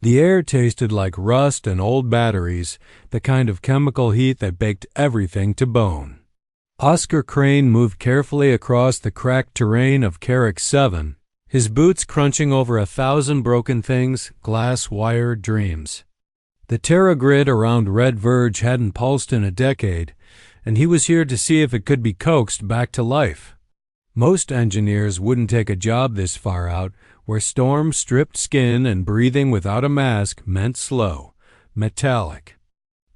The air tasted like rust and old batteries, the kind of chemical heat that baked everything to bone. Oscar Crane moved carefully across the cracked terrain of Carix 7, his boots crunching over 1,000 broken things, glass, wire, dreams. The Terra grid around Red Verge hadn't pulsed in a decade, and he was here to see if it could be coaxed back to life. Most engineers wouldn't take a job this far out, where storms, stripped skin, and breathing without a mask meant slow, metallic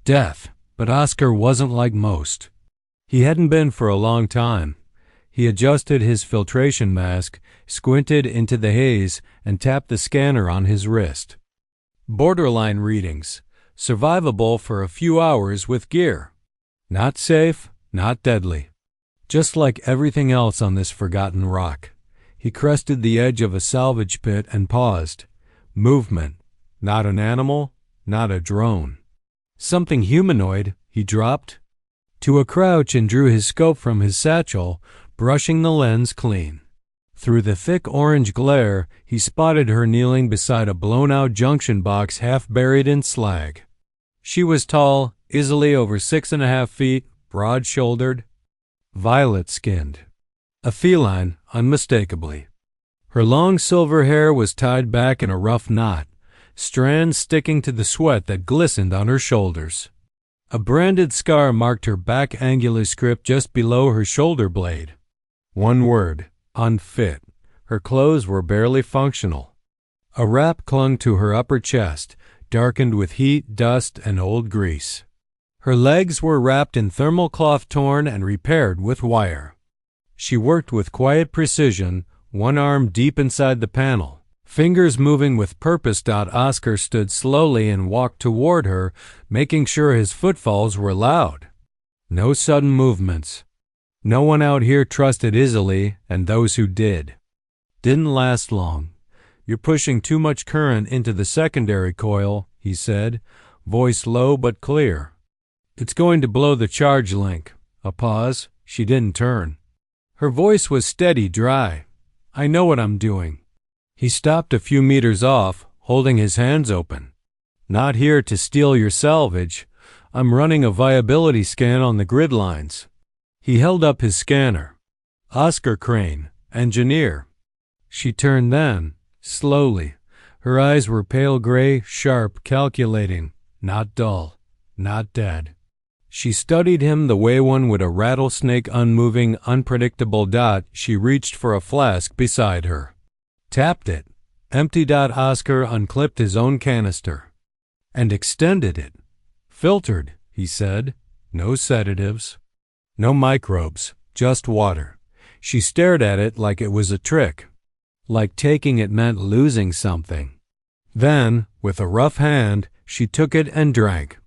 death. But Oscar wasn't like most. He hadn't been for a long time. He adjusted his filtration mask, squinted into the haze, and tapped the scanner on his wrist. Borderline readings, survivable for a few hours with gear. Not safe, not deadly. Just like everything else on this forgotten rock. He crested the edge of a salvage pit and paused. Movement. Not an animal, not a drone. Something humanoid, he dropped to a crouch and drew his scope from his satchel, brushing the lens clean. Through the thick orange glare, he spotted her kneeling beside a blown-out junction box half buried in slag. She was tall, easily over 6.5 feet, broad-shouldered, violet-skinned. A feline, unmistakably. Her long silver hair was tied back in a rough knot, strands sticking to the sweat that glistened on her shoulders. A branded scar marked her back angular script just below her shoulder blade. One word, unfit. Her clothes were barely functional. A wrap clung to her upper chest, darkened with heat, dust, and old grease. Her legs were wrapped in thermal cloth torn and repaired with wire. She worked with quiet precision, one arm deep inside the panel, fingers moving with purpose. Oscar stood slowly and walked toward her, making sure his footfalls were loud. No sudden movements. No one out here trusted easily, and those who didn't last long. You're pushing too much current into the secondary coil, he said, voice low but clear. It's going to blow the charge link. A pause. She didn't turn. Her voice was steady, dry. I know what I'm doing. He stopped a few meters off, holding his hands open. Not here to steal your salvage. I'm running a viability scan on the grid lines. He held up his scanner. Oscar Crane, engineer. She turned then, slowly. Her eyes were pale gray, sharp, calculating, not dull, not dead. She studied him the way one would a rattlesnake, unmoving, unpredictable. She reached for a flask beside her. Tapped it. Empty. Oscar unclipped his own canister. And extended it. Filtered, he said. No sedatives. No microbes. Just water. She stared at it like it was a trick. Like taking it meant losing something. Then, with a rough hand, she took it and drank.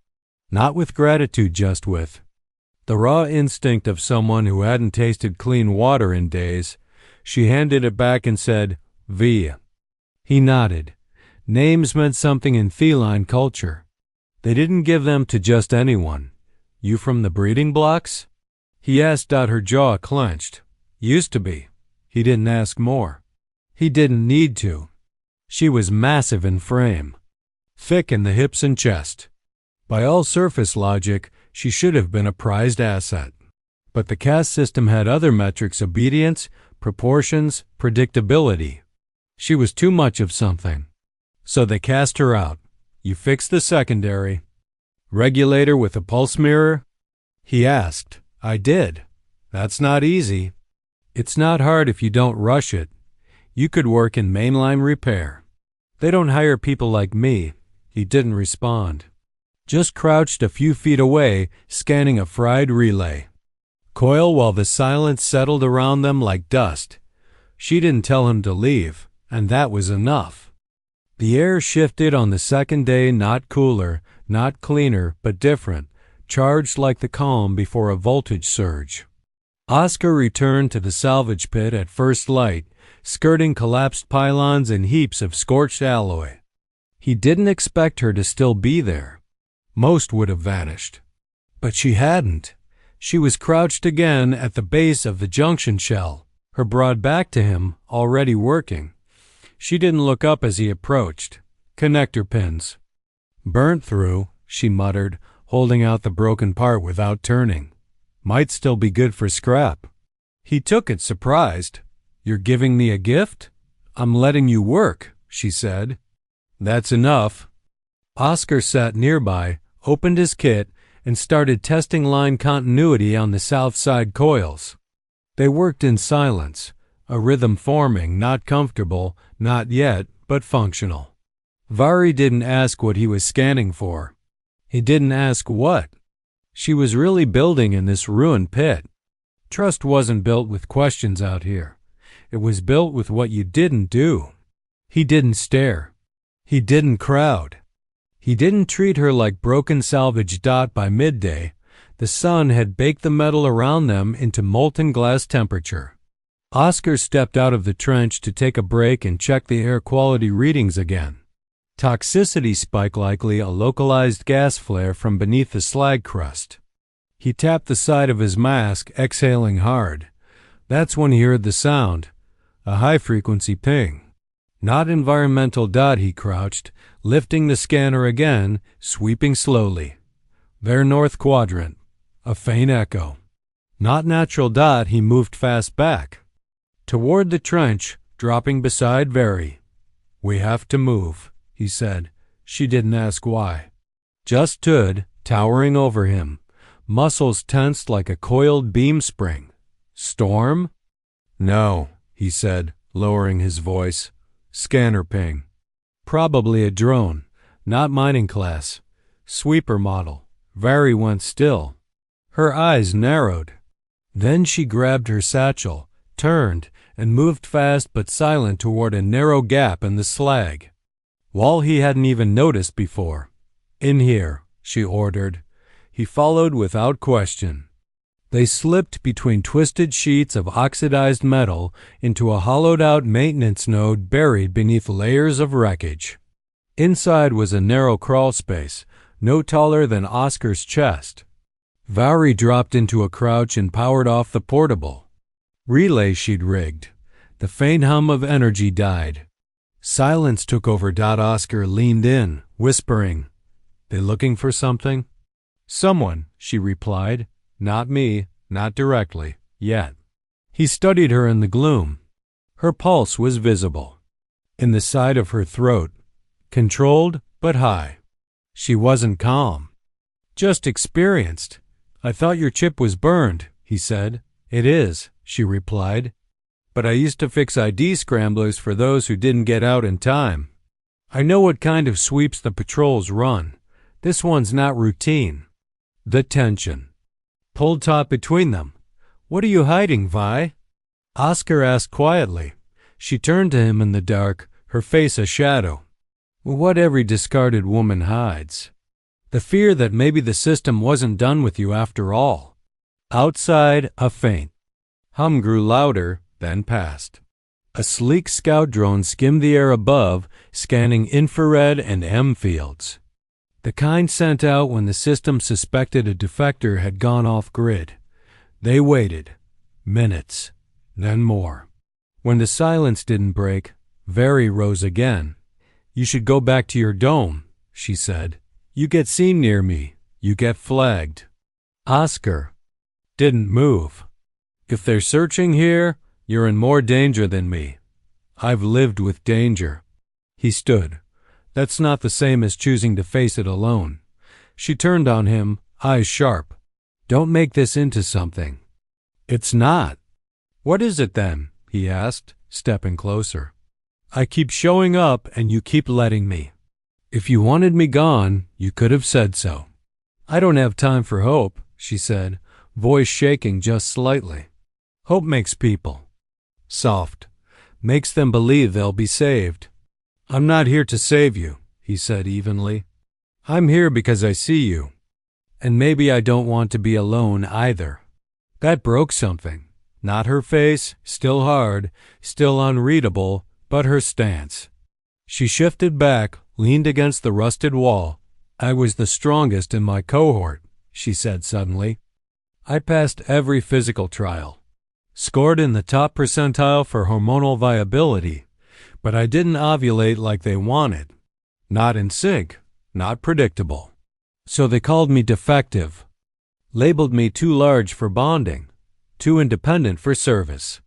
Not with gratitude, just with the raw instinct of someone who hadn't tasted clean water in days. She handed it back and said, "Via." He nodded. Names meant something in feline culture. They didn't give them to just anyone. You from the breeding blocks? He asked. Her jaw clenched. Used to be. He didn't ask more. He didn't need to. She was massive in frame, thick in the hips and chest. By all surface logic, she should have been a prized asset. But the caste system had other metrics: obedience, proportions, predictability. She was too much of something. So they cast her out. You fix the secondary. Regulator with a pulse mirror? He asked. I did. That's not easy. It's not hard if you don't rush it. You could work in mainline repair. They don't hire people like me. He didn't respond. Just crouched a few feet away, scanning a fried relay. Coil while the silence settled around them like dust. She didn't tell him to leave, and that was enough. The air shifted on the second day, not cooler, not cleaner, but different, charged like the calm before a voltage surge. Oscar returned to the salvage pit at first light, skirting collapsed pylons and heaps of scorched alloy. He didn't expect her to still be there. Most would have vanished. But she hadn't. She was crouched again at the base of the junction shell, her broad back to him, already working. She didn't look up as he approached. Connector pins. Burnt through, she muttered, holding out the broken part without turning. Might still be good for scrap. He took it, surprised. You're giving me a gift? I'm letting you work, she said. That's enough. Oscar sat nearby, opened his kit, and started testing line continuity on the south side coils. They worked in silence, a rhythm forming, not comfortable, not yet, but functional. Vari didn't ask what he was scanning for. He didn't ask what. She was really building in this ruined pit. Trust wasn't built with questions out here. It was built with what you didn't do. He didn't stare. He didn't crowd. He didn't treat her like broken salvage. By midday, the sun had baked the metal around them into molten glass temperature. Oscar stepped out of the trench to take a break and check the air quality readings again. Toxicity spike, likely a localized gas flare from beneath the slag crust. He tapped the side of his mask, exhaling hard. That's when he heard the sound, a high-frequency ping. Not environmental. He crouched, lifting the scanner again, sweeping slowly. Their north quadrant. A faint echo. Not natural. He moved fast back. Toward the trench, dropping beside Vari. We have to move, he said. She didn't ask why. Just stood, towering over him, muscles tensed like a coiled beam spring. Storm? No, he said, lowering his voice. Scanner ping. Probably a drone, not mining class. Sweeper model. Vari went still. Her eyes narrowed. Then she grabbed her satchel, turned, and moved fast but silent toward a narrow gap in the slag. Wall he hadn't even noticed before. In here, she ordered. He followed without question. They slipped between twisted sheets of oxidized metal into a hollowed-out maintenance node buried beneath layers of wreckage. Inside was a narrow crawl space, no taller than Oscar's chest. Vari dropped into a crouch and powered off the portable relay she'd rigged. The faint hum of energy died. Silence took over. Oscar leaned in, whispering, "They looking for something?" "Someone," she replied. "Not me, not directly, yet." He studied her in the gloom. Her pulse was visible. In the side of her throat, controlled but high. She wasn't calm. Just experienced. "I thought your chip was burned," he said. "It is," she replied. "But I used to fix ID scramblers for those who didn't get out in time. I know what kind of sweeps the patrols run. This one's not routine." The tension pulled taut between them. "What are you hiding, Vi?" Oscar asked quietly. She turned to him in the dark, her face a shadow. "What every discarded woman hides. The fear that maybe the system wasn't done with you after all." Outside, a faint hum grew louder, then passed. A sleek scout drone skimmed the air above, scanning infrared and M fields. The kind sent out when the system suspected a defector had gone off-grid. They waited. Minutes. Then more. When the silence didn't break, Vari rose again. "You should go back to your dome," she said. "You get seen near me. You get flagged." Oscar didn't move. "If they're searching here, you're in more danger than me. I've lived with danger." He stood. "That's not the same as choosing to face it alone." She turned on him, eyes sharp. "Don't make this into something." "It's not." "What is it then?" he asked, stepping closer. "I keep showing up and you keep letting me. If you wanted me gone, you could have said so." "I don't have time for hope," she said, voice shaking just slightly. "Hope makes people soft, makes them believe they'll be saved." "I'm not here to save you," he said evenly. "I'm here because I see you. And maybe I don't want to be alone either." That broke something. Not her face, still hard, still unreadable, but her stance. She shifted back, leaned against the rusted wall. "I was the strongest in my cohort," she said suddenly. "I passed every physical trial. Scored in the top percentile for hormonal viability. But I didn't ovulate like they wanted. Not in sync, not predictable. So they called me defective, labeled me too large for bonding, too independent for service.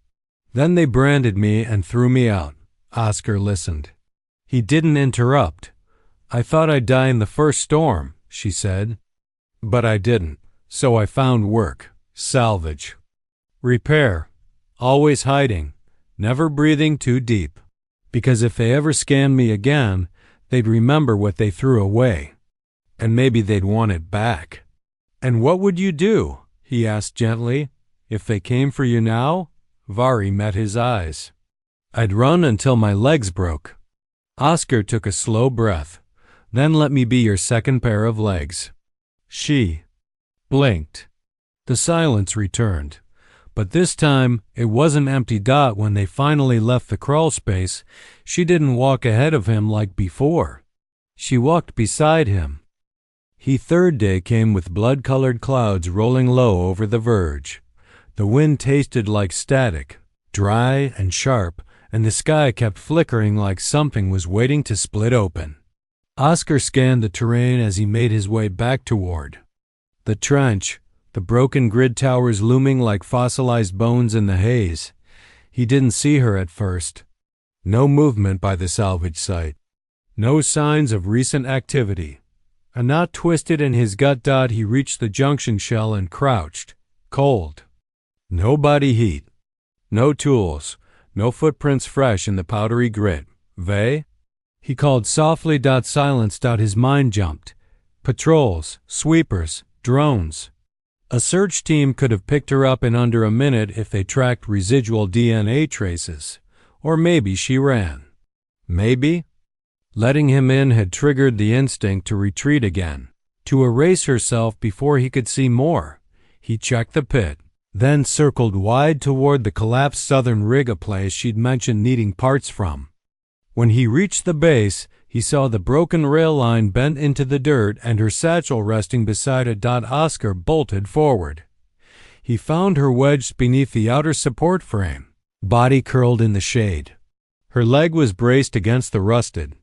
Then they branded me and threw me out. Oscar listened. He didn't interrupt. I thought I'd die in the first storm, she said. But I didn't, so I found work, salvage, repair, always hiding, never breathing too deep. Because if they ever scanned me again, they'd remember what they threw away. And maybe they'd want it back. And what would you do, he asked gently, if they came for you now? Vari met his eyes. I'd run until my legs broke. Oscar took a slow breath. Then let me be your second pair of legs. She blinked. The silence returned. But this time, it wasn't empty dot when they finally left the crawl space. She didn't walk ahead of him like before. She walked beside him. Third day came with blood-colored clouds rolling low over the verge. The wind tasted like static, dry and sharp, and the sky kept flickering like something was waiting to split open. Oscar scanned the terrain as he made his way back toward the trench, the broken grid towers looming like fossilized bones in the haze. He didn't see her at first. No movement by the salvage site. No signs of recent activity. A knot twisted in his gut. He reached the junction shell and crouched, cold. No body heat. No tools. No footprints fresh in the powdery grit. They? He called softly. Silenced. His mind jumped. Patrols, sweepers, drones. A search team could have picked her up in under a minute if they tracked residual DNA traces. Or maybe she ran. Maybe? Letting him in had triggered the instinct to retreat again, to erase herself before he could see more. He checked the pit, then circled wide toward the collapsed southern rig, a place she'd mentioned needing parts from. When he reached the base, he saw the broken rail line bent into the dirt and her satchel resting beside it. Oscar bolted forward. He found her wedged beneath the outer support frame, body curled in the shade. Her leg was braced against the rusted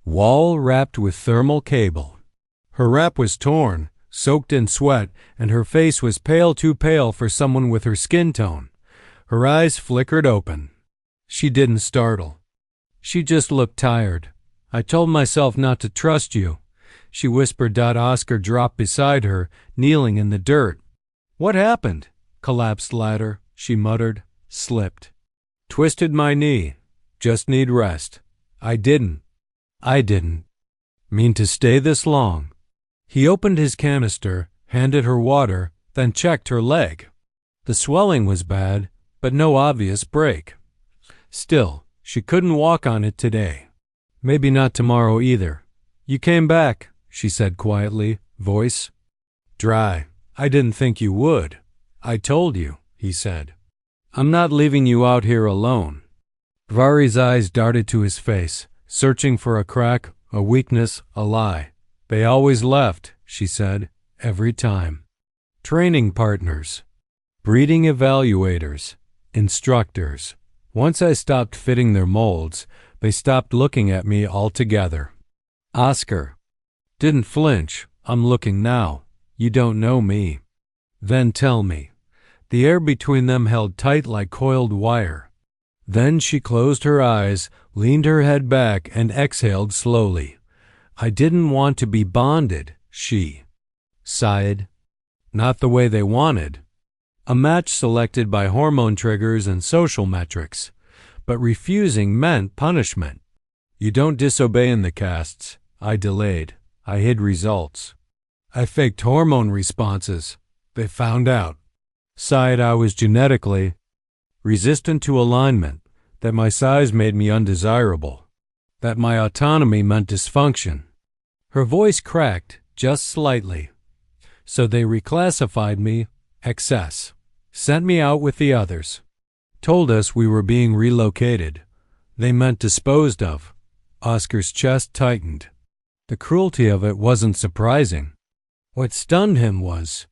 wall wrapped with thermal cable. Her wrap was torn, soaked in sweat, and her face was pale, too pale for someone with her skin tone. Her eyes flickered open. She didn't startle. She just looked tired. I told myself not to trust you, she whispered. Oscar dropped beside her, kneeling in the dirt. What happened? Collapsed ladder, she muttered. Slipped. Twisted my knee. Just need rest. I didn't mean to stay this long. He opened his canister, handed her water, then checked her leg. The swelling was bad, but no obvious break. Still, she couldn't walk on it today. Maybe not tomorrow either. You came back, she said quietly, voice dry. I didn't think you would. I told you, he said. I'm not leaving you out here alone. Vari's eyes darted to his face, searching for a crack, a weakness, a lie. They always left, she said, every time. Training partners, breeding evaluators, instructors. Once I stopped fitting their molds, they stopped looking at me altogether. Oscar didn't flinch. I'm looking now. You don't know me. Then tell me. The air between them held tight like coiled wire. Then she closed her eyes, leaned her head back, and exhaled slowly. I didn't want to be bonded, she sighed. Not the way they wanted. A match selected by hormone triggers and social metrics. But refusing meant punishment. You don't disobey in the castes. I delayed. I hid results. I faked hormone responses. They found out. Sighed. I was genetically resistant to alignment, that my size made me undesirable, that my autonomy meant dysfunction. Her voice cracked, just slightly. So they reclassified me, excess, sent me out with the others, told us we were being relocated. They meant disposed of. Oscar's chest tightened. The cruelty of it wasn't surprising. What stunned him was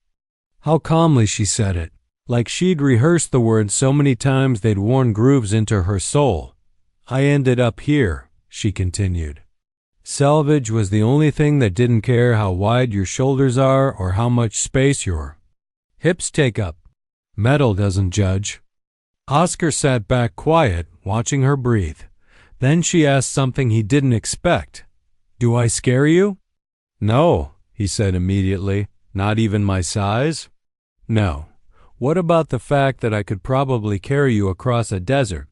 how calmly she said it, like she'd rehearsed the words so many times they'd worn grooves into her soul. I ended up here, she continued. Salvage was the only thing that didn't care how wide your shoulders are or how much space your hips take up. Metal doesn't judge. Oscar sat back quiet, watching her breathe. Then she asked something he didn't expect. "Do I scare you?" "No," he said immediately. "Not even my size?" "No. What about the fact that I could probably carry you across a desert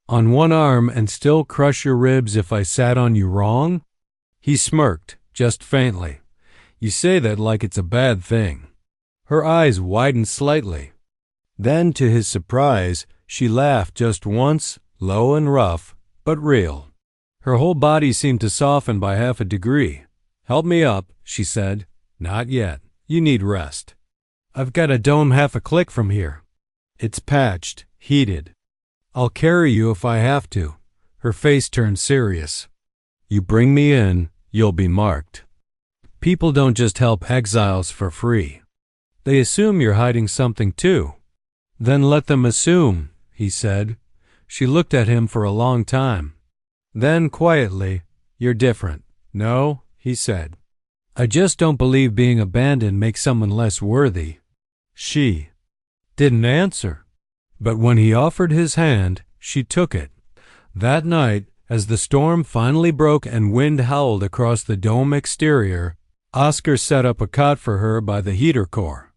on one arm and still crush your ribs if I sat on you wrong?" He smirked, just faintly. "You say that like it's a bad thing." Her eyes widened slightly. Then, to his surprise, she laughed just once, low and rough, but real. Her whole body seemed to soften by half a degree. "Help me up," she said. "Not yet. You need rest. I've got a dome half a click from here. It's patched, heated. I'll carry you if I have to." Her face turned serious. "You bring me in, you'll be marked. People don't just help exiles for free. They assume you're hiding something too." "Then let them assume," he said. She looked at him for a long time. Then, quietly, "You're different." "No," he said. "I just don't believe being abandoned makes someone less worthy." She didn't answer. But when he offered his hand, she took it. That night, as the storm finally broke and wind howled across the dome exterior, Oscar set up a cot for her by the heater core.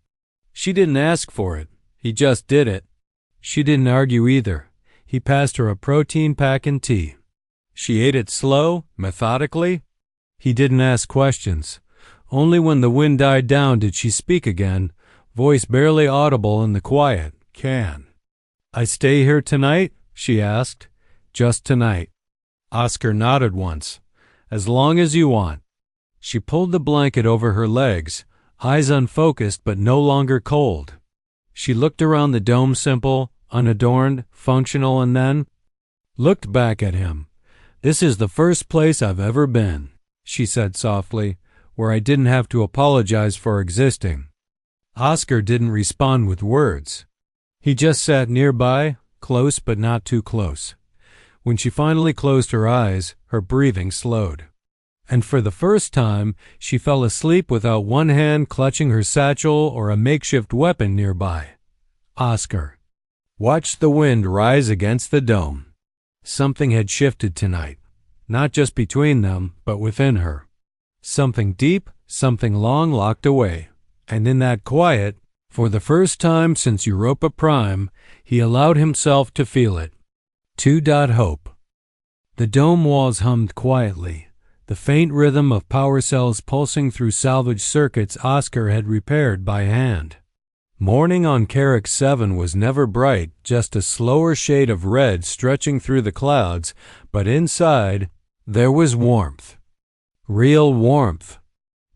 She didn't ask for it. He just did it. She didn't argue either. He passed her a protein pack and tea. She ate it slow, methodically. He didn't ask questions. Only when the wind died down did she speak again, voice barely audible in the quiet. "Can I stay here tonight?" she asked. "Just tonight." Oscar nodded once. "As long as you want." She pulled the blanket over her legs, eyes unfocused but no longer cold. She looked around the dome, simple, unadorned, functional, and then looked back at him. "This is the first place I've ever been," she said softly, "where I didn't have to apologize for existing." Oscar didn't respond with words. He just sat nearby, close but not too close. When she finally closed her eyes, her breathing slowed. And for the first time, she fell asleep without one hand clutching her satchel or a makeshift weapon nearby. Oscar watched the wind rise against the dome. Something had shifted tonight, not just between them, but within her. Something deep, something long locked away. And in that quiet, for the first time since Europa Prime, he allowed himself to feel it. Hope. The dome walls hummed quietly, the faint rhythm of power cells pulsing through salvage circuits Oscar had repaired by hand. Morning on Carix 7 was never bright, just a slower shade of red stretching through the clouds, but inside, there was warmth. Real warmth.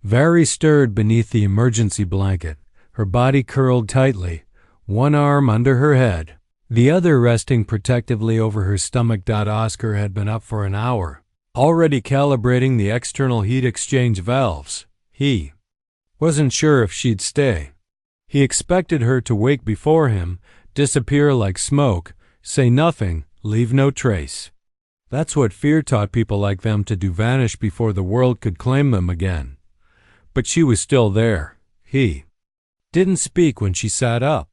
Vari stirred beneath the emergency blanket, her body curled tightly, one arm under her head, the other resting protectively over her stomach. Oscar had been up for an hour, already calibrating the external heat exchange valves. He wasn't sure if she'd stay. He expected her to wake before him, disappear like smoke, say nothing, leave no trace. That's what fear taught people like them to do, vanish before the world could claim them again. But she was still there. He didn't speak when she sat up,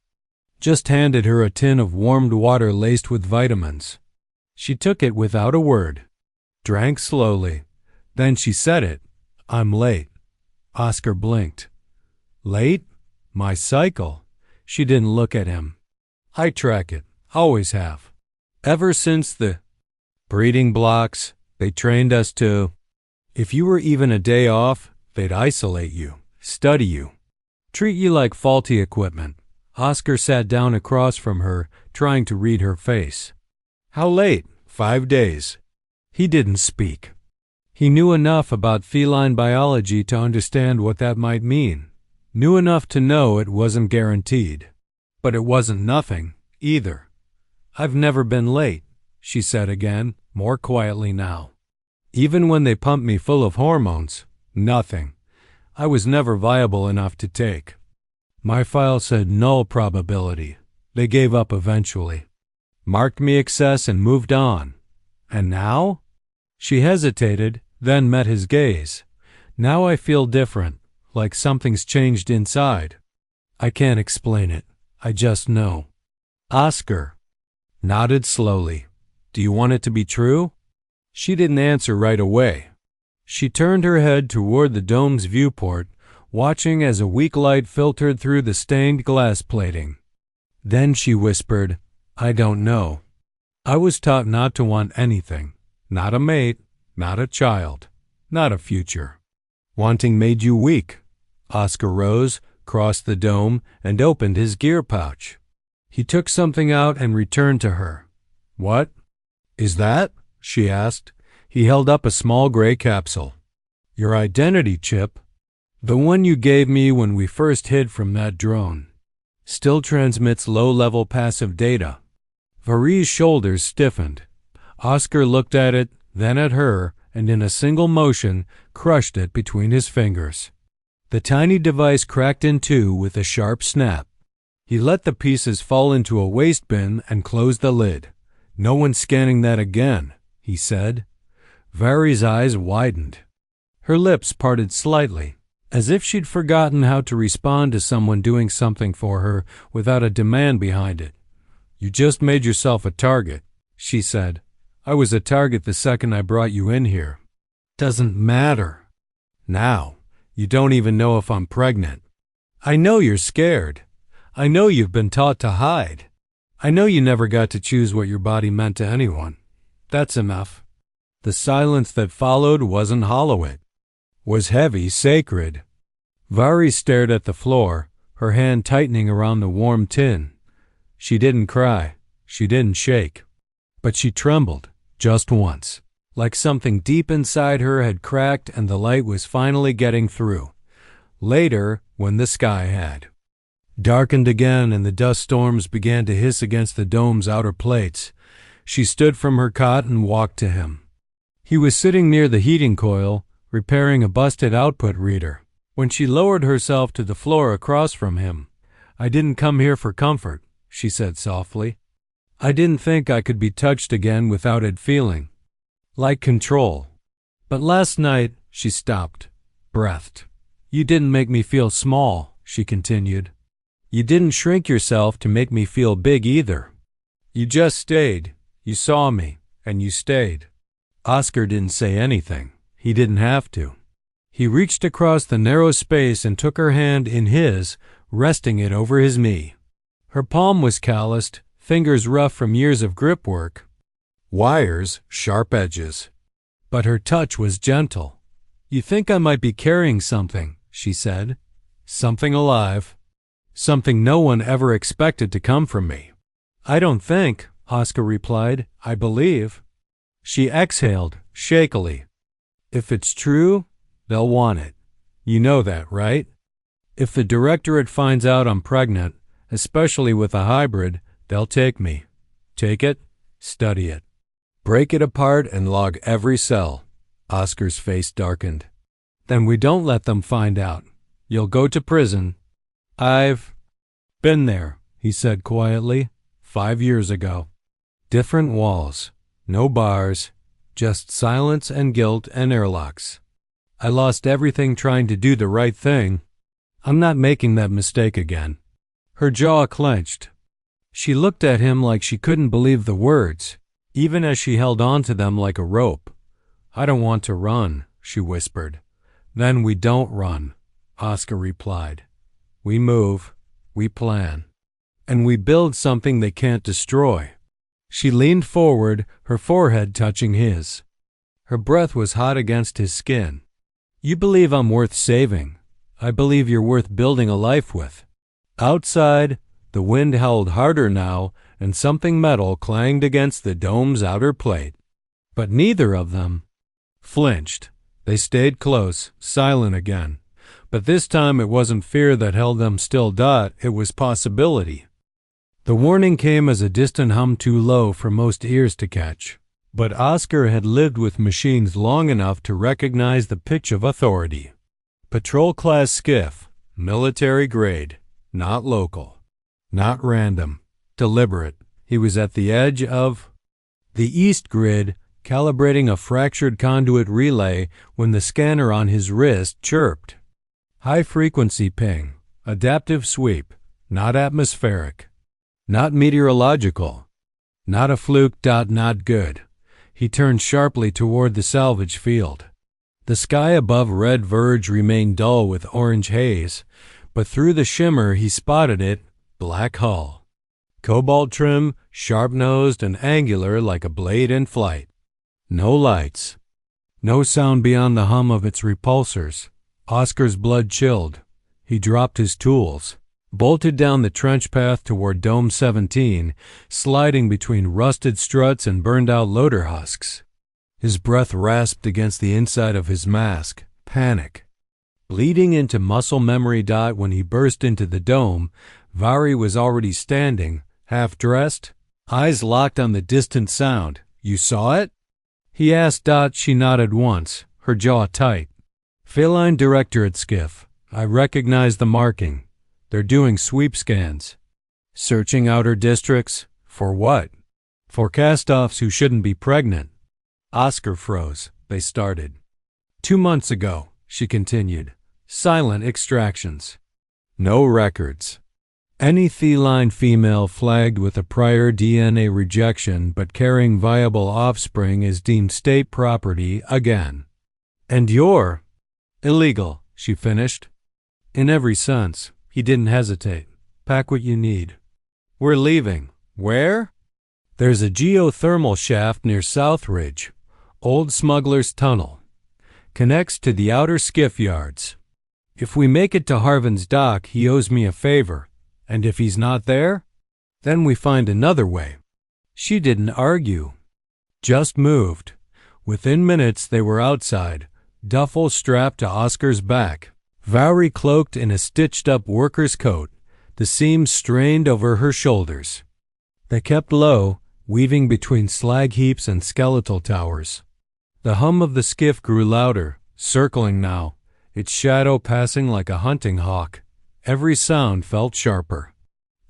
just handed her a tin of warmed water laced with vitamins. She took it without a word, drank slowly. Then she said it. "I'm late." Oscar blinked. "Late? My cycle." She didn't look at him. "I track it. Always have. Ever since the breeding blocks, they trained us to. If you were even a day off, they'd isolate you, study you, treat you like faulty equipment." Oscar sat down across from her, trying to read her face. "How late?" 5 days. He didn't speak. He knew enough about feline biology to understand what that might mean. Knew enough to know it wasn't guaranteed. But it wasn't nothing, either. "I've never been late," she said again, more quietly now. "Even when they pumped me full of hormones, nothing. I was never viable enough to take. My file said null probability. They gave up eventually. Marked me excess and moved on. And now?" She hesitated, then met his gaze. Now I feel different, like something's changed inside. I can't explain it. I just know. Oscar nodded slowly. Do you want it to be true? She didn't answer right away. She turned her head toward the dome's viewport, watching as a weak light filtered through the stained glass plating. Then she whispered, I don't know. I was taught not to want anything. Not a mate, not a child, not a future. Wanting made you weak. Oscar rose, crossed the dome, and opened his gear pouch. He took something out and returned to her. What is that? She asked. He held up a small gray capsule. Your identity chip. The one you gave me when we first hid from that drone. Still transmits low-level passive data. Vari's shoulders stiffened. Oscar looked at it, then at her, and in a single motion crushed it between his fingers. The tiny device cracked in two with a sharp snap. He let the pieces fall into a waste bin and closed the lid. No one's scanning that again, he said. Vari's eyes widened. Her lips parted slightly, as if she'd forgotten how to respond to someone doing something for her without a demand behind it. You just made yourself a target, she said. I was a target the second I brought you in here. Doesn't matter. Now, you don't even know if I'm pregnant. I know you're scared. I know you've been taught to hide. I know you never got to choose what your body meant to anyone. That's enough. The silence that followed wasn't hollow. It was heavy, sacred. Vari stared at the floor, her hand tightening around the warm tin. She didn't cry. She didn't shake. But she trembled, just once, like something deep inside her had cracked and the light was finally getting through. Later, when the sky had darkened again and the dust storms began to hiss against the dome's outer plates, she stood from her cot and walked to him. He was sitting near the heating coil, repairing a busted output reader. When she lowered herself to the floor across from him, I didn't come here for comfort, she said softly. I didn't think I could be touched again without it feeling like control. But last night, she stopped, breathed. You didn't make me feel small, she continued. You didn't shrink yourself to make me feel big either. You just stayed. You saw me, and you stayed. Oscar didn't say anything. He didn't have to. He reached across the narrow space and took her hand in his, resting it over his knee. Her palm was calloused, fingers rough from years of grip work. Wires, sharp edges. But her touch was gentle. You think I might be carrying something, she said. Something alive. Something no one ever expected to come from me. I don't think, Oscar replied. I believe. She exhaled, shakily. If it's true, they'll want it. You know that, right? If the directorate finds out I'm pregnant, especially with a hybrid, they'll take me. Take it, study it. Break it apart and log every cell. Oscar's face darkened. Then we don't let them find out. You'll go to prison. I've been there, he said quietly, 5 years ago. Different walls, no bars, just silence and guilt and airlocks. I lost everything trying to do the right thing. I'm not making that mistake again. Her jaw clenched. She looked at him like she couldn't believe the words, even as she held on to them like a rope. I don't want to run, she whispered. Then we don't run, Oscar replied. We move, we plan, and we build something they can't destroy. She leaned forward, her forehead touching his. Her breath was hot against his skin. You believe I'm worth saving. I believe you're worth building a life with. Outside, the wind howled harder now, and something metal clanged against the dome's outer plate. But neither of them flinched. They stayed close, silent again. But this time it wasn't fear that held them still. It was possibility. The warning came as a distant hum too low for most ears to catch. But Oscar had lived with machines long enough to recognize the pitch of authority. Patrol-class skiff, military grade, not local, not random, deliberate. He was at the edge of the East Grid, calibrating a fractured conduit relay when the scanner on his wrist chirped. High-frequency ping, adaptive sweep, not atmospheric, not meteorological, not a fluke. Not good. He turned sharply toward the salvage field. The sky above Red Verge remained dull with orange haze, but through the shimmer he spotted it, black hull. Cobalt trim, sharp-nosed and angular like a blade in flight. No lights. No sound beyond the hum of its repulsors. Oscar's blood chilled. He dropped his tools, bolted down the trench path toward Dome 17, sliding between rusted struts and burned-out loader husks. His breath rasped against the inside of his mask. Panic. Bleeding into muscle memory. When he burst into the dome, Vari was already standing, half-dressed, eyes locked on the distant sound. "You saw it?" he asked. She nodded once, her jaw tight. "Feline Directorate skiff. I recognize the marking. They're doing sweep scans. Searching outer districts. For what? For cast-offs who shouldn't be pregnant." Oscar froze. They started 2 months ago, she continued. Silent extractions. No records. Any feline female flagged with a prior DNA rejection but carrying viable offspring is deemed state property again. "And you're illegal," she finished. "In every sense." He didn't hesitate. "Pack what you need. We're leaving." "Where?" "There's a geothermal shaft near Southridge. Old Smuggler's Tunnel. Connects to the outer skiff yards. If we make it to Harvin's dock, he owes me a favor. And if he's not there, then we find another way." She didn't argue. Just moved. Within minutes they were outside, duffel strapped to Oscar's back. Vari cloaked in a stitched-up worker's coat, the seams strained over her shoulders. They kept low, weaving between slag heaps and skeletal towers. The hum of the skiff grew louder, circling now, its shadow passing like a hunting hawk. Every sound felt sharper.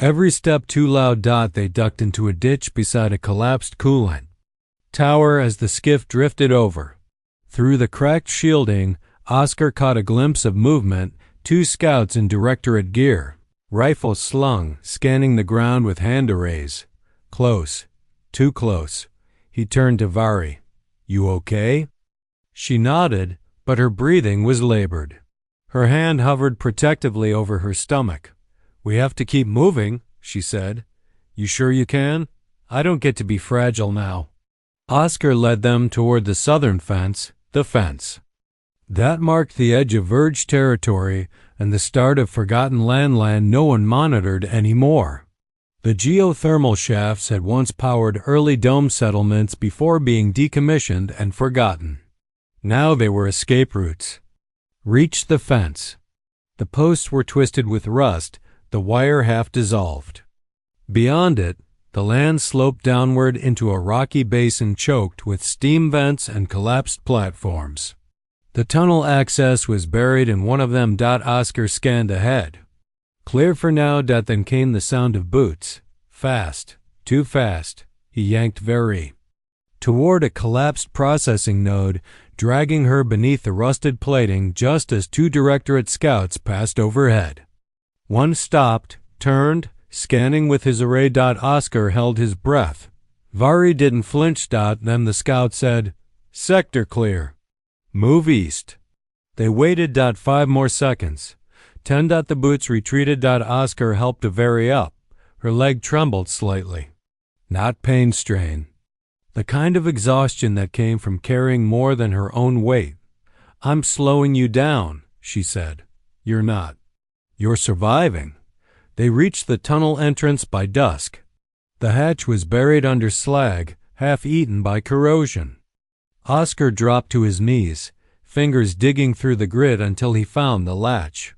Every step too loud. They ducked into a ditch beside a collapsed coolant tower as the skiff drifted over. Through the cracked shielding, Oscar caught a glimpse of movement, 2 scouts in directorate gear, rifles slung, scanning the ground with hand arrays. Close. Too close. He turned to Vari. "You okay?" She nodded, but her breathing was labored. Her hand hovered protectively over her stomach. "We have to keep moving," she said. "You sure you can? I don't get to be fragile now." Oscar led them toward the southern fence, the fence. That marked the edge of Verge territory and the start of forgotten land no one monitored anymore. The geothermal shafts had once powered early dome settlements before being decommissioned and forgotten. Now they were escape routes. Reached the fence. The posts were twisted with rust, the wire half dissolved. Beyond it, the land sloped downward into a rocky basin choked with steam vents and collapsed platforms. The tunnel access was buried in one of them. Oscar scanned ahead. Clear for now. Then came the sound of boots. Fast. Too fast. He yanked Vari toward a collapsed processing node, dragging her beneath the rusted plating just as 2 directorate scouts passed overhead. One stopped, turned, scanning with his array. Oscar held his breath. Vari didn't flinch. Then the scout said, "Sector clear. Move east." They waited. 5 more seconds. 10. The boots retreated. Oscar helped Vari up. Her leg trembled slightly. Not pain strain. The kind of exhaustion that came from carrying more than her own weight. "I'm slowing you down," she said. "You're not. You're surviving." They reached the tunnel entrance by dusk. The hatch was buried under slag, half eaten by corrosion. Oscar dropped to his knees, fingers digging through the grit until he found the latch.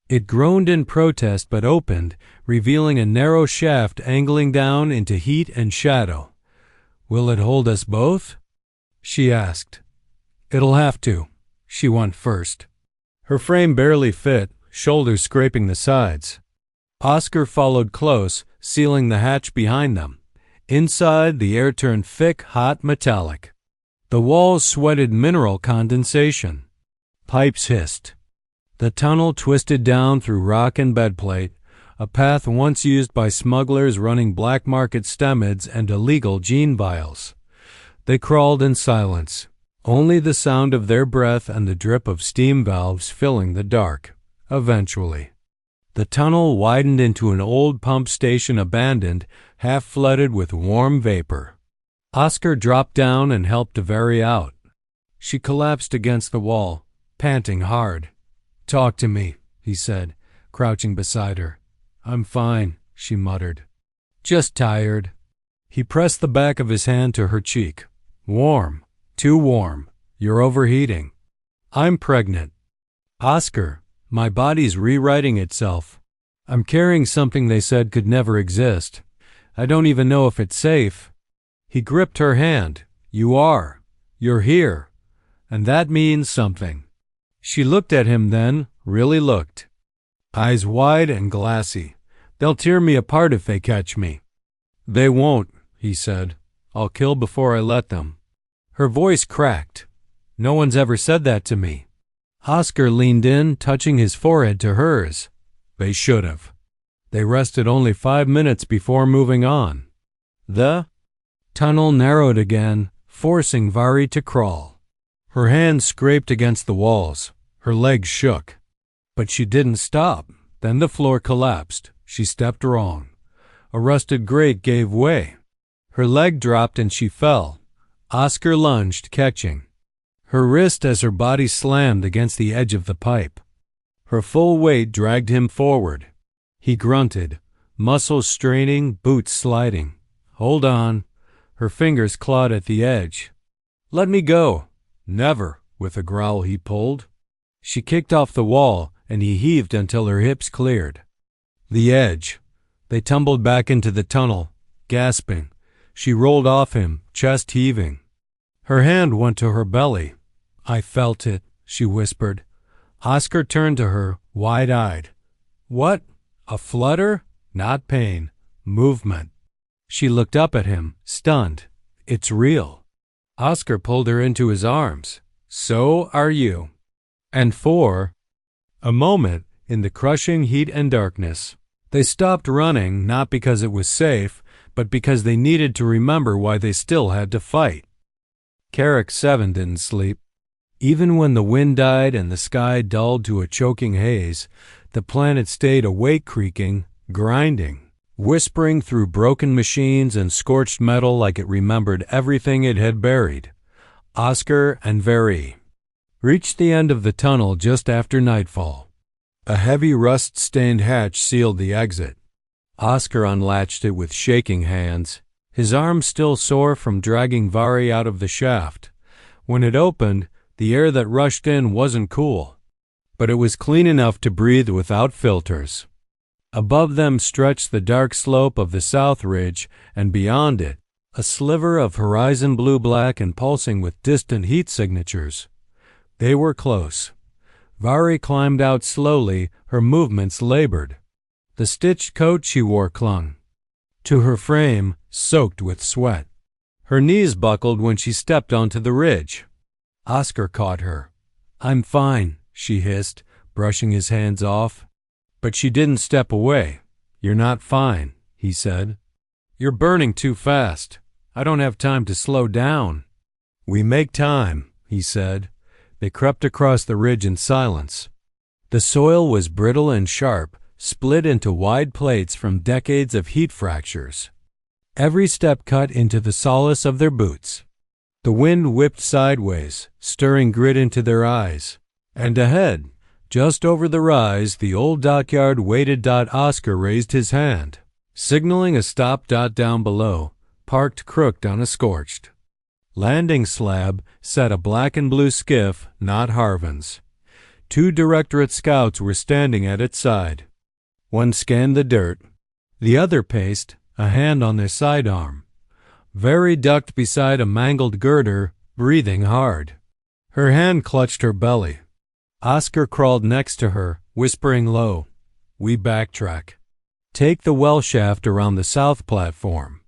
It groaned in protest but opened, revealing a narrow shaft angling down into heat and shadow. "Will it hold us both?" she asked. "It'll have to." She went first. Her frame barely fit, shoulders scraping the sides. Oscar followed close, sealing the hatch behind them. Inside, the air turned thick, hot metallic. The walls sweated mineral condensation. Pipes hissed. The tunnel twisted down through rock and bedplate, a path once used by smugglers running black market stemids and illegal gene vials. They crawled in silence, only the sound of their breath and the drip of steam valves filling the dark. Eventually, the tunnel widened into an old pump station abandoned, half flooded with warm vapor. Oscar dropped down and helped Vari out. She collapsed against the wall, panting hard. "Talk to me," he said, crouching beside her. "I'm fine," she muttered. "Just tired." He pressed the back of his hand to her cheek. "Warm. Too warm. You're overheating." "I'm pregnant." "Oscar, my body's rewriting itself. I'm carrying something they said could never exist. I don't even know if it's safe." He gripped her hand. "You are. You're here. And that means something." She looked at him then, really looked. Eyes wide and glassy. "They'll tear me apart if they catch me." "They won't," he said. "I'll kill before I let them." Her voice cracked. "No one's ever said that to me." Oscar leaned in, touching his forehead to hers. "They should have." They rested only 5 minutes before moving on. The tunnel narrowed again, forcing Vari to crawl. Her hands scraped against the walls. Her legs shook. But she didn't stop. Then the floor collapsed. She stepped wrong. A rusted grate gave way. Her leg dropped and she fell. Oscar lunged, catching her wrist as her body slammed against the edge of the pipe. Her full weight dragged him forward. He grunted, muscles straining, boots sliding. "Hold on." Her fingers clawed at the edge. "Let me go." "Never," with a growl he pulled. She kicked off the wall, and he heaved until her hips cleared. The edge. They tumbled back into the tunnel, gasping. She rolled off him, chest heaving. Her hand went to her belly. "I felt it," she whispered. Oscar turned to her, wide-eyed. "What? A flutter? Not pain. Movement." She looked up at him, stunned. "It's real." Oscar pulled her into his arms. "So are you." And for a moment, in the crushing heat and darkness, they stopped running, not because it was safe, but because they needed to remember why they still had to fight. Carix 7 didn't sleep. Even when the wind died and the sky dulled to a choking haze, the planet stayed awake, creaking, grinding, whispering through broken machines and scorched metal like it remembered everything it had buried. Oscar and Vari reached the end of the tunnel just after nightfall. A heavy rust-stained hatch sealed the exit. Oscar unlatched it with shaking hands, his arms still sore from dragging Vari out of the shaft. When it opened, the air that rushed in wasn't cool, but it was clean enough to breathe without filters. Above them stretched the dark slope of the South Ridge, and beyond it, a sliver of horizon blue-black and pulsing with distant heat signatures. They were close. Vari climbed out slowly, her movements labored. The stitched coat she wore clung to her frame, soaked with sweat. Her knees buckled when she stepped onto the ridge. Oscar caught her. "I'm fine," she hissed, brushing his hands off. But she didn't step away. "You're not fine," he said. "You're burning too fast. I don't have time to slow down." "We make time," he said. They crept across the ridge in silence. The soil was brittle and sharp, split into wide plates from decades of heat fractures. Every step cut into the solace of their boots. The wind whipped sideways, stirring grit into their eyes. And ahead, just over the rise, the old dockyard waited. Oscar raised his hand, signaling a stop. Down below, parked crooked on a scorched landing slab, sat a black and blue skiff, not Harvin's. 2 Directorate scouts were standing at its side. One scanned the dirt. The other paced, a hand on their sidearm. Vari ducked beside a mangled girder, breathing hard. Her hand clutched her belly. Oscar crawled next to her, whispering low. "We backtrack. Take the well shaft around the south platform.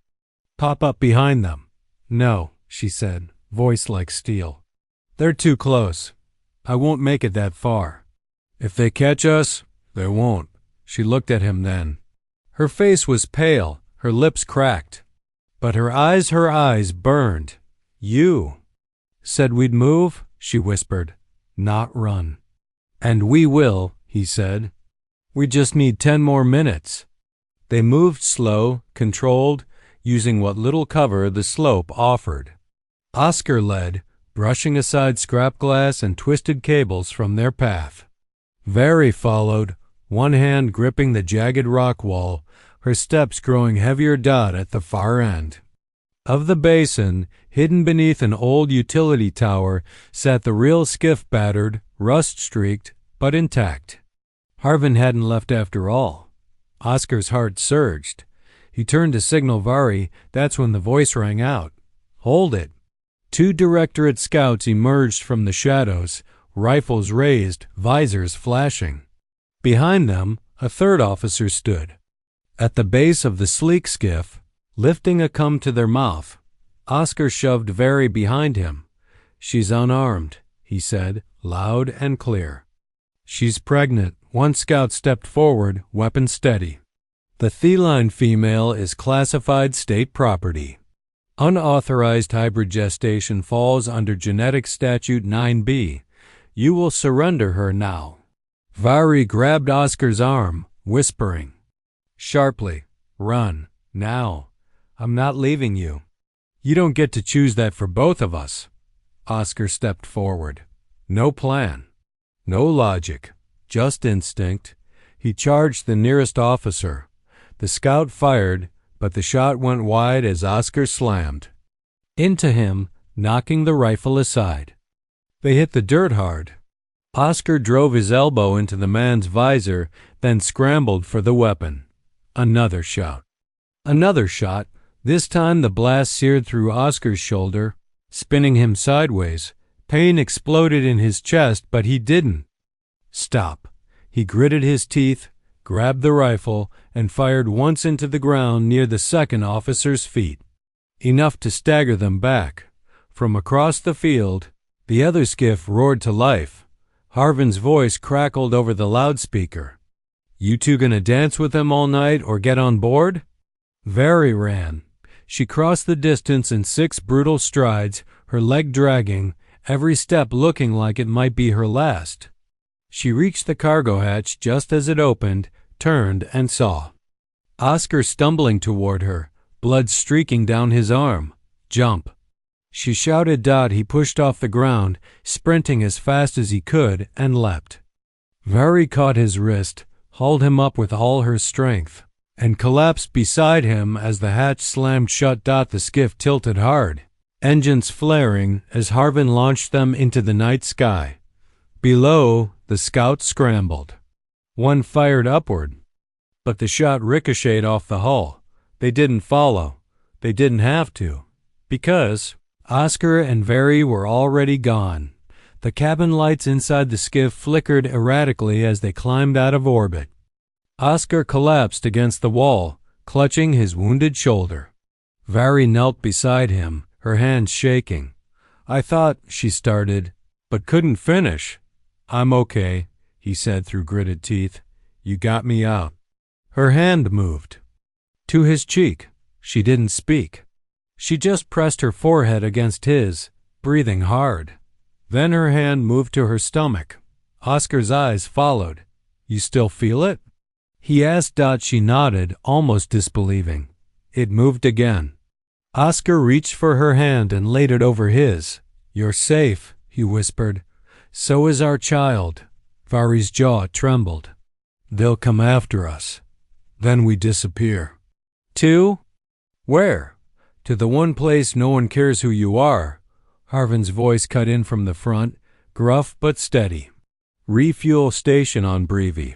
Pop up behind them." "No," she said. voice like steel. "They're too close. I won't make it that far. If they catch us, they won't." She looked at him then. Her face was pale, her lips cracked. But her eyes burned. "You said we'd move," she whispered, "not run." "And we will," he said. "We just need 10 more minutes." They moved slow, controlled, using what little cover the slope offered. Oscar led, brushing aside scrap glass and twisted cables from their path. Vari followed, one hand gripping the jagged rock wall, her steps growing heavier at the far end. Of the basin, hidden beneath an old utility tower, sat the real skiff, battered, rust-streaked, but intact. Harvin hadn't left after all. Oscar's heart surged. He turned to signal Vari. That's when the voice rang out. "Hold it." 2 Directorate scouts emerged from the shadows, rifles raised, visors flashing. Behind them, a 3rd officer stood. At the base of the sleek skiff, lifting a cum to their mouth, Oscar shoved Vari behind him. "She's unarmed," he said, loud and clear. "She's pregnant." One scout stepped forward, weapon steady. "The feline female is classified state property. Unauthorized hybrid gestation falls under Genetic Statute 9B. You will surrender her now." Vari grabbed Oscar's arm, whispering sharply, "Run, now. I'm not leaving you." "You don't get to choose that for both of us." Oscar stepped forward. No plan, no logic, just instinct. He charged the nearest officer. The scout fired, but the shot went wide as Oscar slammed into him, knocking the rifle aside. They hit the dirt hard. Oscar drove his elbow into the man's visor, then scrambled for the weapon. Another shot. Another shot. This time the blast seared through Oscar's shoulder, spinning him sideways. Pain exploded in his chest, but he didn't stop. He gritted his teeth, grabbed the rifle, and fired once into the ground near the 2nd officer's feet, enough to stagger them back. From across the field, the other skiff roared to life. Harvin's voice crackled over the loudspeaker. "You two gonna dance with them all night or get on board?" Vari ran. She crossed the distance in 6 brutal strides, her leg dragging, every step looking like it might be her last. She reached the cargo hatch just as it opened, turned, and saw Oscar stumbling toward her, blood streaking down his arm. "Jump." She shouted. He pushed off the ground, sprinting as fast as he could, and leapt. Vari caught his wrist, hauled him up with all her strength, and collapsed beside him as the hatch slammed shut. The skiff tilted hard, engines flaring as Harvin launched them into the night sky. Below, the scouts scrambled. One fired upward, but the shot ricocheted off the hull. They didn't follow. They didn't have to, because Oscar and Vari were already gone. The cabin lights inside the skiff flickered erratically as they climbed out of orbit. Oscar collapsed against the wall, clutching his wounded shoulder. Vari knelt beside him, her hands shaking. "I thought," she started, but couldn't finish. "I'm okay," he said through gritted teeth. "You got me out." Her hand moved to his cheek. She didn't speak. She just pressed her forehead against his, breathing hard. Then her hand moved to her stomach. Oscar's eyes followed. "You still feel it?" he asked. She nodded, almost disbelieving. It moved again. Oscar reached for her hand and laid it over his. "You're safe," he whispered. "So is our child." Vari's jaw trembled. "They'll come after us. Then we disappear." "To? Where?" "To the one place no one cares who you are." Harvin's voice cut in from the front, gruff but steady. "Refuel station on Brevi.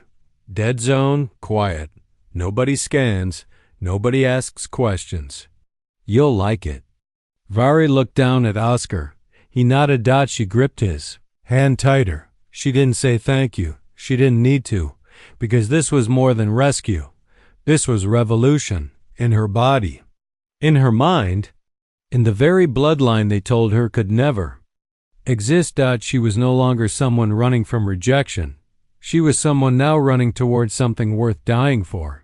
Dead zone, quiet. Nobody scans. Nobody asks questions. You'll like it." Vari looked down at Oscar. He nodded. She gripped his hand tighter. She didn't say thank you. She didn't need to, because this was more than rescue. This was revolution, in her body, in her mind, in the very bloodline they told her could never exist. She was no longer someone running from rejection. She was someone now running towards something worth dying for.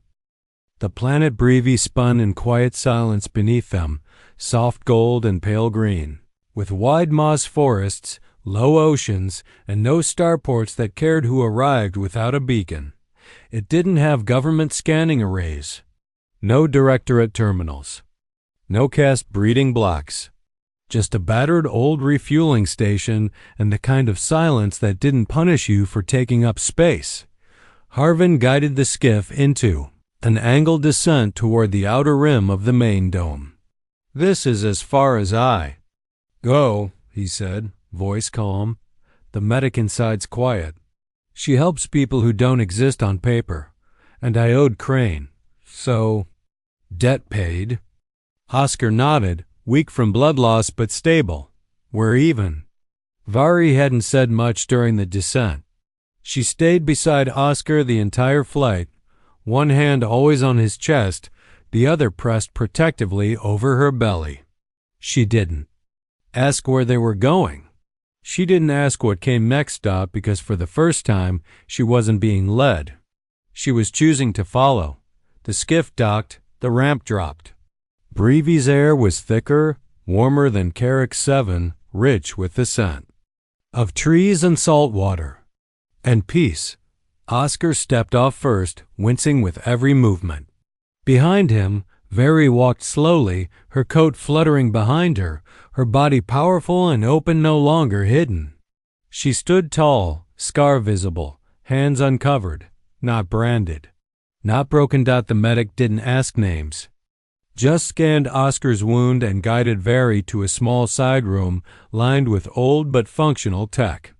The planet Brevi spun in quiet silence beneath them, soft gold and pale green, with wide moss forests, low oceans, and no starports that cared who arrived without a beacon. It didn't have government scanning arrays, no directorate terminals, no caste breeding blocks, just a battered old refueling station and the kind of silence that didn't punish you for taking up space. Harvin guided the skiff into an angled descent toward the outer rim of the main dome. "This is as far as I go," he said, voice calm. The medic inside's quiet. "She helps people who don't exist on paper. And I owed Crane. So, debt paid." Oscar nodded, weak from blood loss but stable. "We're even." Vari hadn't said much during the descent. She stayed beside Oscar the entire flight, one hand always on his chest, the other pressed protectively over her belly. She didn't ask where they were going. She didn't ask what came next, because for the first time she wasn't being led. She was choosing to follow. The skiff docked, the ramp dropped. Brevi's air was thicker, warmer than Carix 7, rich with the scent of trees and salt water. And peace. Oscar stepped off first, wincing with every movement. Behind him, Vari walked slowly, her coat fluttering behind her, her body powerful and open, no longer hidden. She stood tall, scar visible, hands uncovered, not branded, not broken. The medic didn't ask names, just scanned Oscar's wound and guided Vari to a small side room lined with old but functional tech.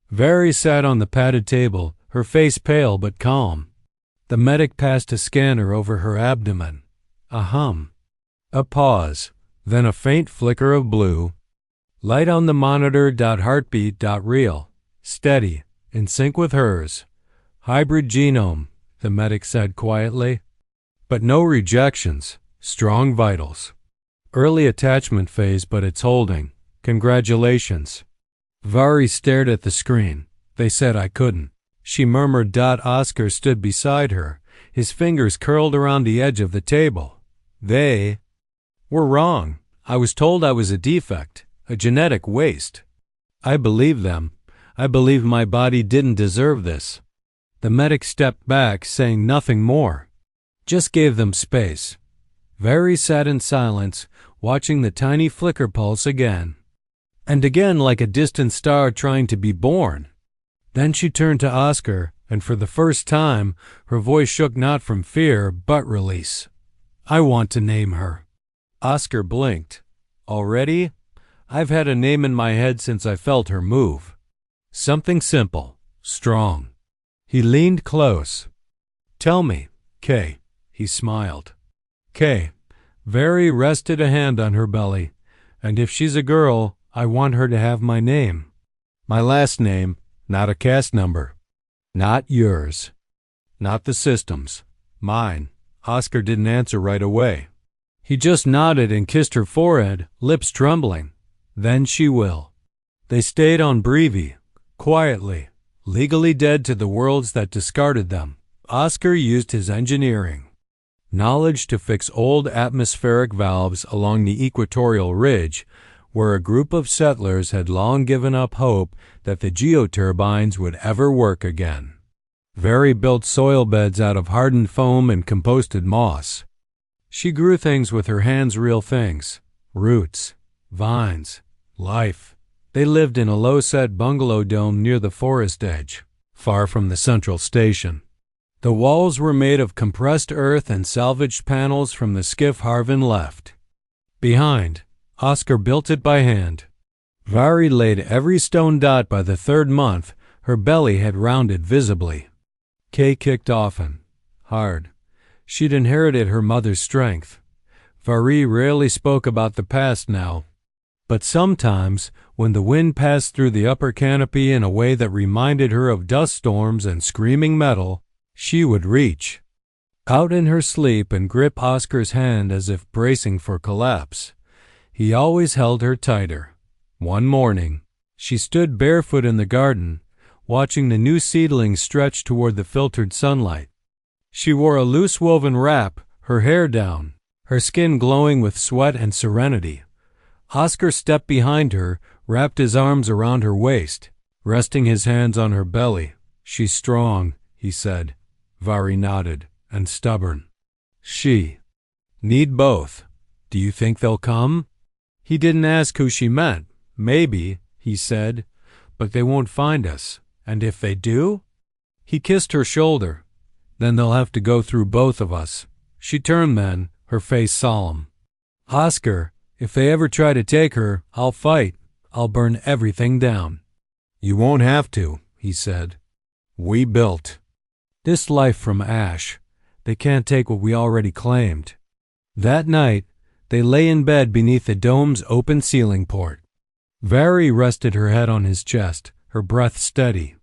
Vari sat on the padded table, her face pale but calm. The medic passed a scanner over her abdomen. A hum. A pause. Then a faint flicker of blue. Light on the monitor. Heartbeat. Real. Steady. In sync with hers. Hybrid genome, the medic said quietly. But no rejections. Strong vitals. Early attachment phase, but it's holding. Congratulations. Vari stared at the screen. They said I couldn't. She murmured. Oscar stood beside her, his fingers curled around the edge of the table. They were wrong. I was told I was a defect, a genetic waste. I believed them. I believed my body didn't deserve this. The medic stepped back, saying nothing more. Just gave them space. Vari sat in silence, watching the tiny flicker pulse again. And again, like a distant star trying to be born. Then she turned to Oscar, and for the first time, her voice shook not from fear, but release. "I want to name her." Oscar blinked. "Already? I've had a name in my head since I felt her move. Something simple, strong." He leaned close. "Tell me, Kay." He smiled. "Kay." Vari rested a hand on her belly. "And if she's a girl, I want her to have my name. My last name. Not a caste number. Not yours. Not the system's. Mine." Oscar didn't answer right away. He just nodded and kissed her forehead, lips trembling. "Then she will." They stayed on Brevi, quietly, legally dead to the worlds that discarded them. Oscar used his engineering knowledge to fix old atmospheric valves along the equatorial ridge, where a group of settlers had long given up hope that the geoturbines would ever work again. Vari built soil beds out of hardened foam and composted moss. She grew things with her hands, real things. Roots, vines, life. They lived in a low-set bungalow dome near the forest edge, far from the central station. The walls were made of compressed earth and salvaged panels from the skiff Harvin left behind. Oscar built it by hand. Vari laid every stone. By the third month, her belly had rounded visibly. Kay kicked often, hard. She'd inherited her mother's strength. Vari rarely spoke about the past now. But sometimes, when the wind passed through the upper canopy in a way that reminded her of dust storms and screaming metal, she would reach out in her sleep and grip Oscar's hand as if bracing for collapse. He always held her tighter. One morning, she stood barefoot in the garden, watching the new seedlings stretch toward the filtered sunlight. She wore a loose-woven wrap, her hair down, her skin glowing with sweat and serenity. Oscar stepped behind her, wrapped his arms around her waist, resting his hands on her belly. "She's strong," he said. Vari nodded. "And stubborn." "She need both. Do you think they'll come?" He didn't ask who she meant. "Maybe," he said, "but they won't find us. And if they do?" He kissed her shoulder. "Then they'll have to go through both of us." She turned then, her face solemn. "Oscar, if they ever try to take her, I'll fight. I'll burn everything down." "You won't have to," he said. "We built this life from ash. They can't take what we already claimed." That night, they lay in bed beneath the dome's open ceiling port. Vari rested her head on his chest, her breath steady.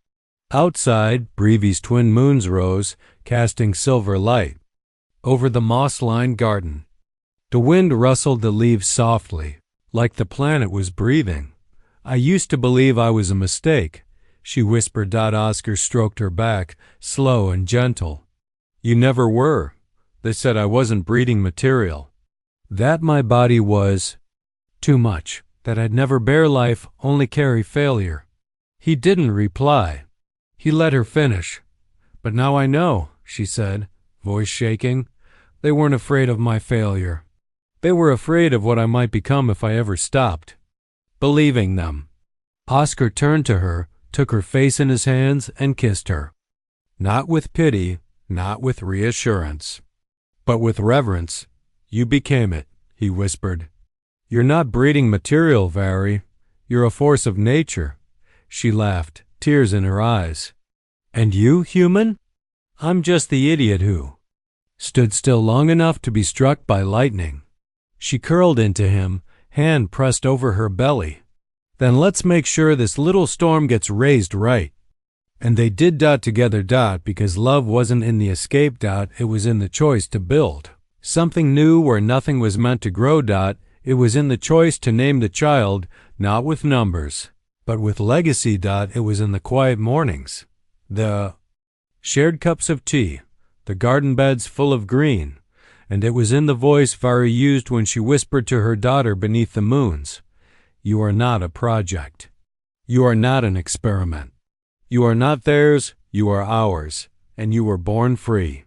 Outside, Breevy's twin moons rose, casting silver light over the moss-lined garden. The wind rustled the leaves softly, like the planet was breathing. "I used to believe I was a mistake," she whispered. Oscar stroked her back, slow and gentle. "You never were. They said I wasn't breeding material. That my body was too much, that I'd never bear life, only carry failure." He didn't reply. He let her finish. "But now I know," she said, voice shaking. "They weren't afraid of my failure. They were afraid of what I might become if I ever stopped believing them." Oscar turned to her, took her face in his hands, and kissed her. Not with pity, not with reassurance, but with reverence. "You became it," he whispered. "You're not breeding material, Vari. You're a force of nature." She laughed, tears in her eyes. "And you, human?" "I'm just the idiot who stood still long enough to be struck by lightning." She curled into him, hand pressed over her belly. "Then let's make sure this little storm gets raised right." And they did together because love wasn't in the escape it was in the choice to build something new where nothing was meant to grow it was in the choice to name the child, not with numbers, but with legacy it was in the quiet mornings, the shared cups of tea, the garden beds full of green, and it was in the voice Vari used when she whispered to her daughter beneath the moons, "You are not a project. You are not an experiment. You are not theirs, you are ours, and you were born free."